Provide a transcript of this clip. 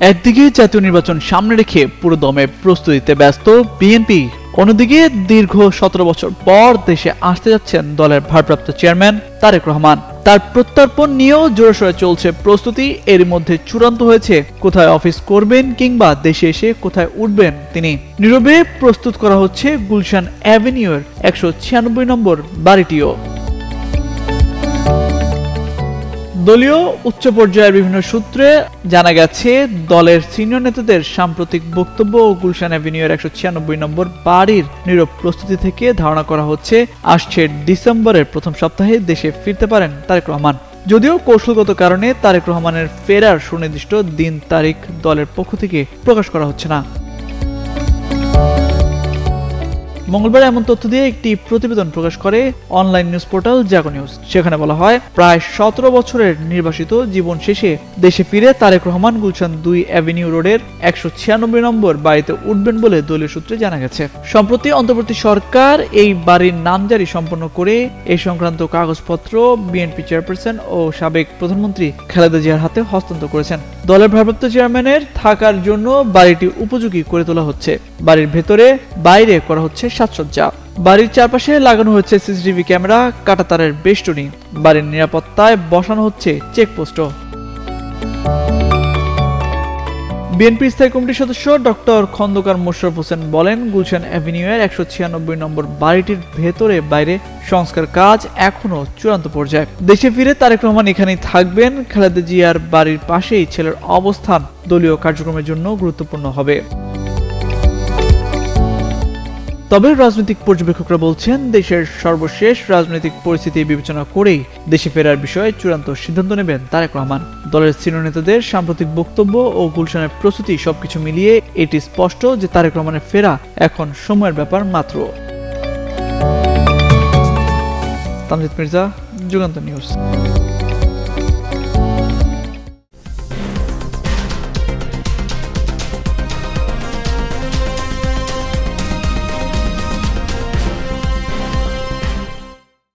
একদিকে জাতীয় নির্বাচন সামনে রেখে পুরো দমে প্রস্তুতিতে ব্যস্ত বিএনপি, অন্যদিকে দীর্ঘ 17 বছর পর দেশে আসতে যাচ্ছেন দলের ভারপ্রাপ্ত চেয়ারম্যান তারেক রহমান। তার প্রত্যর্পণ নিয়েও জোরসোরে চলছে প্রস্তুতি। এর মধ্যে চূড়ান্ত হয়েছে কোথায় অফিস করবেন কিংবা দেশে এসে কোথায় উঠবেন তিনি। নীরবে প্রস্তুত করা হচ্ছে গুলশান অ্যাভিনিউর 196 নম্বর বাড়িটিও। দলীয় উচ্চ পর্যায়ের বিভিন্ন সূত্রে জানা গেছে, দলের সিনিয়র নেতাদের সাম্প্রতিক বক্তব্য ও গুলশান অ্যাভিনিউর 196 নম্বর বাড়ির নীরব প্রস্তুতি থেকে ধারণা করা হচ্ছে আসছে ডিসেম্বরের প্রথম সপ্তাহে দেশে ফিরতে পারেন তারেক রহমান। যদিও কৌশলগত কারণে তারেক রহমানের ফেরার সুনির্দিষ্ট দিন তারিখ দলের পক্ষ থেকে প্রকাশ করা হচ্ছে না। মঙ্গলবার এমন তথ্য দিয়ে একটি প্রতিবেদন প্রকাশ করে অনলাইন নিউজ পোর্টাল জাগো নিউজ। সেখানে বলা হয়, প্রায় 17 বছরের নির্বাসিত জীবন শেষে দেশে ফিরে তারেক রহমান গুলশান 2 অ্যাভিনিউ রোডের 196 নম্বর বাড়িতে উঠবেন বলে দলীয় সূত্রে জানা গেছে। সম্প্রতি অন্তর্বর্তী সরকার এই বাড়ির নামজারি সম্পন্ন করে এই সংক্রান্ত কাগজপত্র বিএনপি চেয়ারপারসন ও সাবেক প্রধানমন্ত্রী খালেদা জিয়ার হাতে হস্তান্তর করেছেন। দলের ভারপ্রাপ্ত চেয়ারম্যানের থাকার জন্য বাড়িটি উপযোগী করে তোলা হচ্ছে। বাড়ির ভেতরে বাইরে করা হচ্ছে সাজসজ্জা। বাড়ির চারপাশে লাগানো হচ্ছে সিসিটিভি ক্যামেরা, কাঁটাতারের বেষ্টনী। বাড়ির নিরাপত্তায় বসানো হচ্ছে চেকপোস্টও। বিএনপি স্থায়ী কমিটির সদস্য ডক্টর খন্দকার মোশাররফ হোসেন বলেন, গুলশান অ্যাভিনিউয়ের 196 নম্বর বাড়িটির ভেতরে বাইরে সংস্কার কাজ এখনো চূড়ান্ত পর্যায়ে। দেশে ফিরে তারেক রহমান এখানেই থাকবেন। খালেদা জিয়ার বাড়ির পাশেই ছেলের অবস্থান দলীয় কার্যক্রমের জন্য গুরুত্বপূর্ণ হবে। তবে রাজনৈতিক পর্যবেক্ষকরা বলছেন, দেশের সর্বশেষ রাজনৈতিক পরিস্থিতি বিবেচনা করেই দেশে ফেরার বিষয়ে চূড়ান্ত সিদ্ধান্ত নেবেন তারেক রহমান। দলের সিনিয়র নেতাদের সাম্প্রতিক বক্তব্য ও গুলশানের প্রস্তুতি সবকিছু মিলিয়ে এটি স্পষ্ট যে তারেক রহমানের ফেরা এখন সময়ের ব্যাপার মাত্র। তামজিদ মির্জা, যুগান্তর নিউজ।